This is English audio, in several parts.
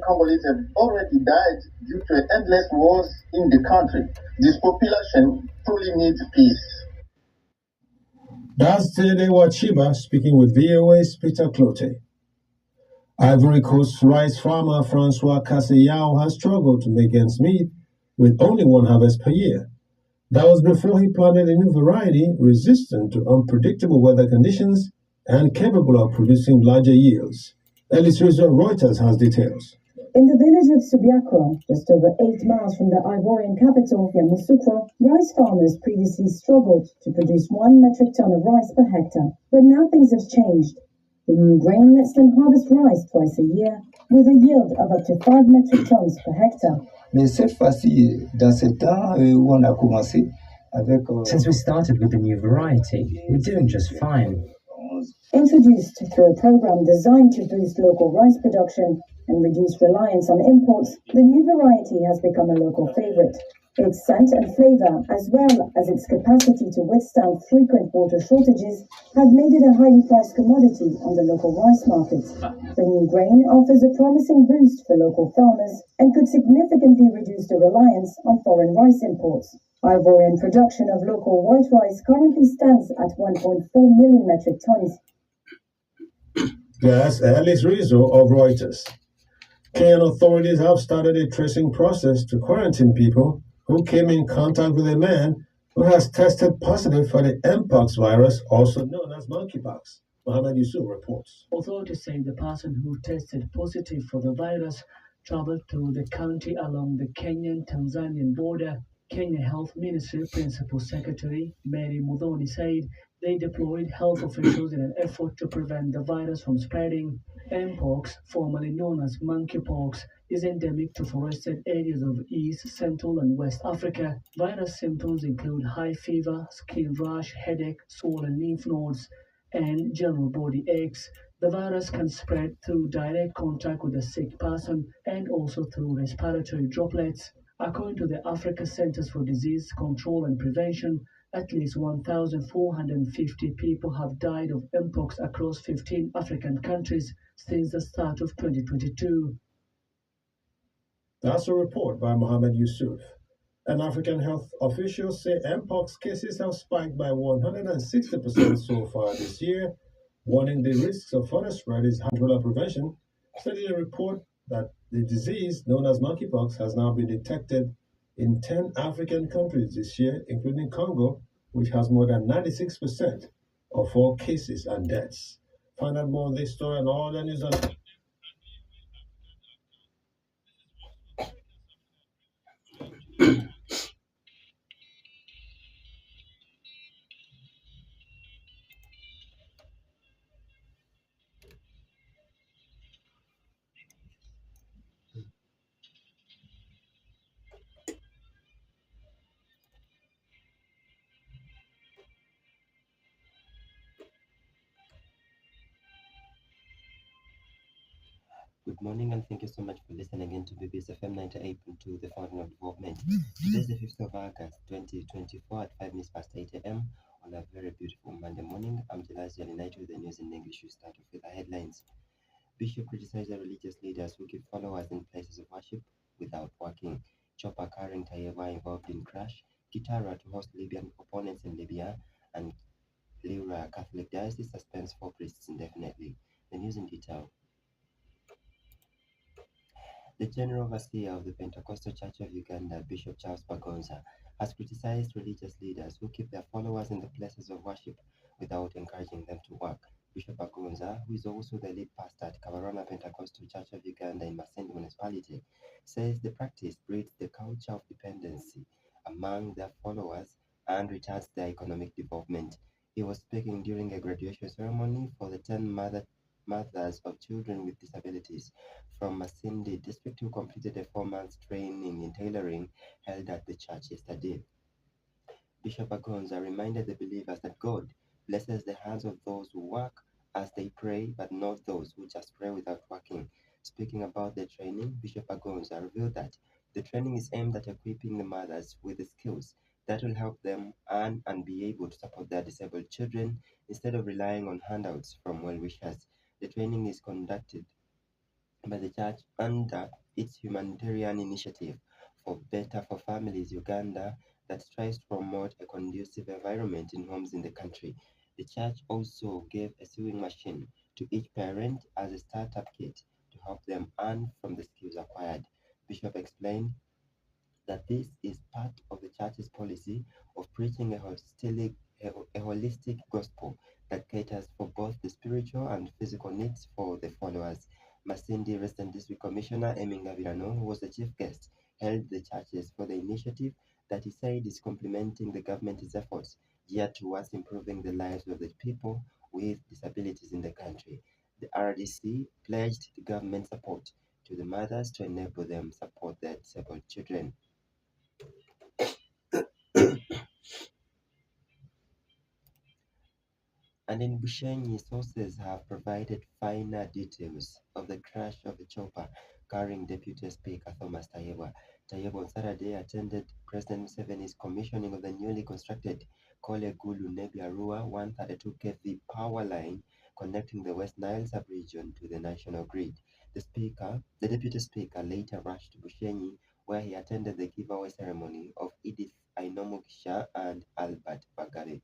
Congolese have already died due to endless wars in the country. This population truly needs peace. That's Tede Wachiba speaking with VOA's Peter Clote. Ivory Coast rice farmer Francois Cassayao has struggled to make ends meet with only one harvest per year. That was before he planted a new variety resistant to unpredictable weather conditions and capable of producing larger yields. Ellis Rizzo Reuters has details. In the village of Subiakra, just over 8 miles from the Ivorian capital, Yamoussoukro, rice farmers previously struggled to produce 1 metric ton of rice per hectare. But now things have changed. The new grain lets them harvest rice twice a year, with a yield of up to 5 metric tons per hectare. Mais cette fois-ci, dans ce temps où on a commencé avec... Since we started with the new variety, we're doing just fine. Introduced through a program designed to boost local rice production and reduce reliance on imports, the new variety has become a local favorite. Its scent and flavor, as well as its capacity to withstand frequent water shortages, have made it a highly priced commodity on the local rice market. The new grain offers a promising boost for local farmers and could significantly reduce the reliance on foreign rice imports. Ivorian production of local white rice currently stands at 1.4 million metric tons. That's Alice Rizzo of Reuters. Kenyan authorities have started a tracing process to quarantine people who came in contact with a man who has tested positive for the Mpox virus, also known as monkeypox. Mohammed Yusuf reports. Authorities say the person who tested positive for the virus traveled to the country along the Kenyan-Tanzanian border. Kenya Health Ministry Principal Secretary Mary Muthoni said they deployed health officials in an effort to prevent the virus from spreading. Mpox, formerly known as monkeypox, is endemic to forested areas of East, Central, and West Africa. Virus symptoms include high fever, skin rash, headache, swollen lymph nodes, and general body aches. The virus can spread through direct contact with a sick person and also through respiratory droplets. According to the Africa Centers for Disease Control and Prevention, at least 1,450 people have died of mpox across 15 African countries since the start of 2022. That's a report by Mohammed Yusuf. And African health officials say mpox cases have spiked by 160% so far this year, warning the risks of further spread is hydrola prevention, studying a report that the disease known as monkeypox has now been detected in 10 African countries this year, including Congo, which has more than 96% of all cases and deaths. Find out more on this story and all the news on Good morning and thank you so much for listening in to BBC FM 98.2, the Fountain of Development. Today is the 5th of August 2024 at 5 minutes past 8 a.m. on a very beautiful Monday morning. I'm Jalaz Jalinite with the news in English. We start off with the headlines. Bishop criticized the religious leaders who keep followers in places of worship without working. Chopper carrying Taiwan involved in crash. Kitara to host Libyan opponents in Libya. And Lira Catholic Diocese suspends 4 priests indefinitely. The news in detail. The General Overseer of the Pentecostal Church of Uganda, Bishop Charles Bagonza, has criticized religious leaders who keep their followers in the places of worship without encouraging them to work. Bishop Bagonza, who is also the lead pastor at Kavarona Pentecostal Church of Uganda in Masindi Municipality, says the practice breeds the culture of dependency among their followers and retards their economic development. He was speaking during a graduation ceremony for the 10 mothers of children with disabilities from Masindi district who completed a 4-month training in tailoring held at the church yesterday. Bishop Agonza reminded the believers that God blesses the hands of those who work as they pray, but not those who just pray without working. Speaking about the training, Bishop Agonza revealed that the training is aimed at equipping the mothers with the skills that will help them earn and be able to support their disabled children instead of relying on handouts from well-wishers. The training is conducted by the church under its humanitarian initiative for Better for Families Uganda that strives to promote a conducive environment in homes in the country. The church also gave a sewing machine to each parent as a startup kit to help them earn from the skills acquired. Bishop explained that this is part of the church's policy of preaching a holistic gospel that caters for both the spiritual and physical needs for the followers. Masindi Resident District Commissioner Eminga Virano, who was the chief guest, hailed the churches for the initiative that he said is complementing the government's efforts geared towards improving the lives of the people with disabilities in the country. The RDC pledged the government support to the mothers to enable them support their disabled children. And in Bushenyi, sources have provided finer details of the crash of the chopper carrying Deputy Speaker Thomas Tayebwa. Tayebwa on Saturday attended President Museveni's commissioning of the newly constructed Kole Gulu Nebiarua 132 kV power line connecting the West Nile sub-region to the national grid. The Deputy Speaker later rushed to Bushenyi, where he attended the giveaway ceremony of Edith Ainomugisha and Albert Bagabe.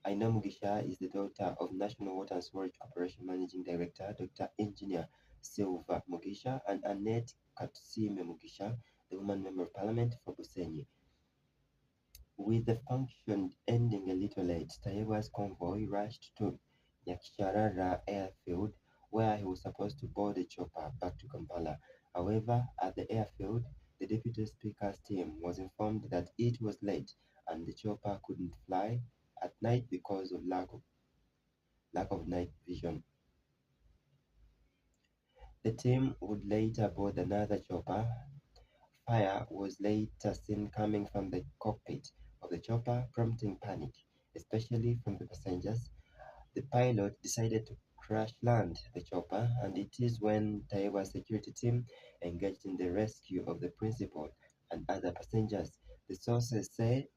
Aina Mugisha is the daughter of National Water and Sewerage Corporation Managing Director Dr. Engineer Silva Mugisha and Annette Katsime Mugisha, the woman member of parliament for Busenyi. With the function ending a little late, Tayebwa's convoy rushed to Nyakisharara airfield, where he was supposed to board a chopper back to Kampala. However, at the airfield, the Deputy Speaker's team was informed that it was late and the chopper couldn't fly at night because of lack of night vision. The team would later board another chopper. Fire was later seen coming from the cockpit of the chopper, prompting panic, especially from the passengers. The pilot decided to crash land the chopper, and it is when Taiwan's security team engaged in the rescue of the principal and other passengers. The sources say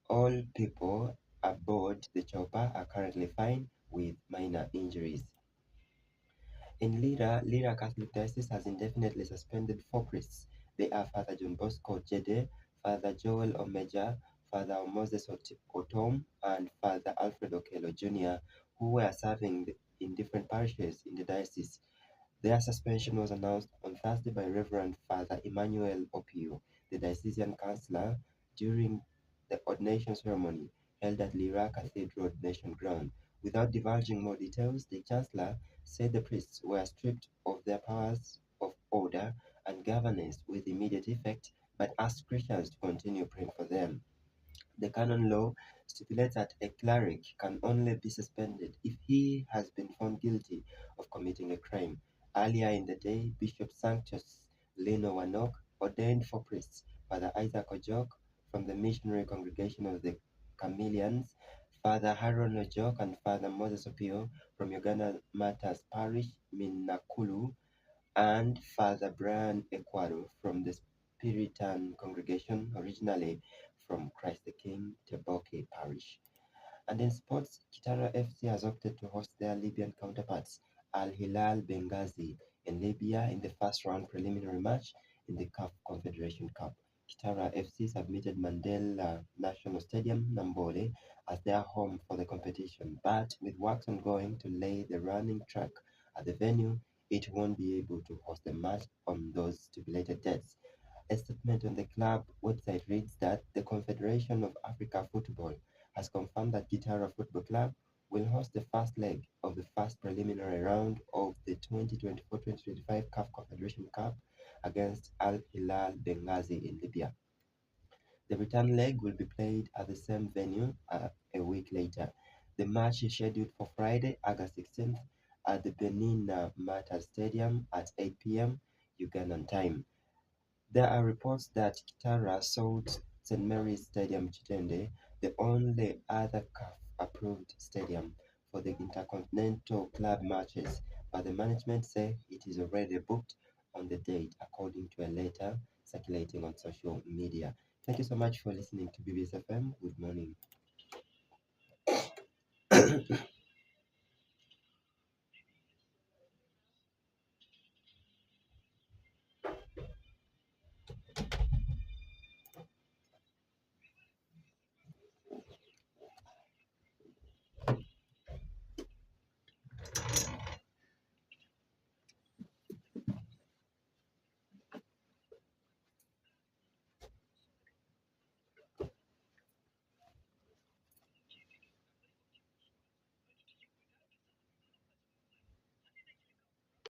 all people aboard the chopper are currently fine with minor injuries. In Lira Catholic Diocese has indefinitely suspended 4 priests. They are Father John Bosco Jede, Father Joel Omeja, Father Moses Otom, and Father Alfred Okelo Jr., who were serving in different parishes in the diocese. Their suspension was announced on Thursday by Reverend Father Emmanuel Opio, the diocesan councillor, during the ordination ceremony held at Lira Cathedral Ordination Ground. Without divulging more details, the chancellor said the priests were stripped of their powers of order and governance with immediate effect, but asked Christians to continue praying for them. The canon law stipulates that a cleric can only be suspended if he has been found guilty of committing a crime. Earlier in the day, Bishop Sanctus Lino Wanok ordained 4 priests, Father Isaac Ojok from the Missionary Congregation of the Chameleons, Father Haron Ojok and Father Moses Opio from Uganda Matters Parish, Minakulu, and Father Brian Ekwaro from the Puritan congregation, originally from Christ the King, Teboke Parish. And in sports, Kitara FC has opted to host their Libyan counterparts, Al Hilal Benghazi in Libya in the first round preliminary match in the CAF Confederation Cup. Kitara FC submitted Mandela National Stadium, Nambole, as their home for the competition, but with works ongoing to lay the running track at the venue, it won't be able to host the match on those stipulated dates. A statement on the club website reads that the Confederation of Africa Football has confirmed that Gitara Football Club will host the first leg of the first preliminary round of the 2024-2025 CAF Confederation Cup against Al Hilal Benghazi in Libya. The return leg will be played at the same venue a week later. The match is scheduled for Friday, August 16th at the Benina Mata Stadium at 8 p.m. Ugandan time. There are reports that Kitara sold St. Mary's Stadium Chitende, the only other CAF-approved stadium for the Intercontinental Club matches, but the management say it is already booked on the date, according to a letter circulating on social media. Thank you so much for listening to BBS FM. Good morning.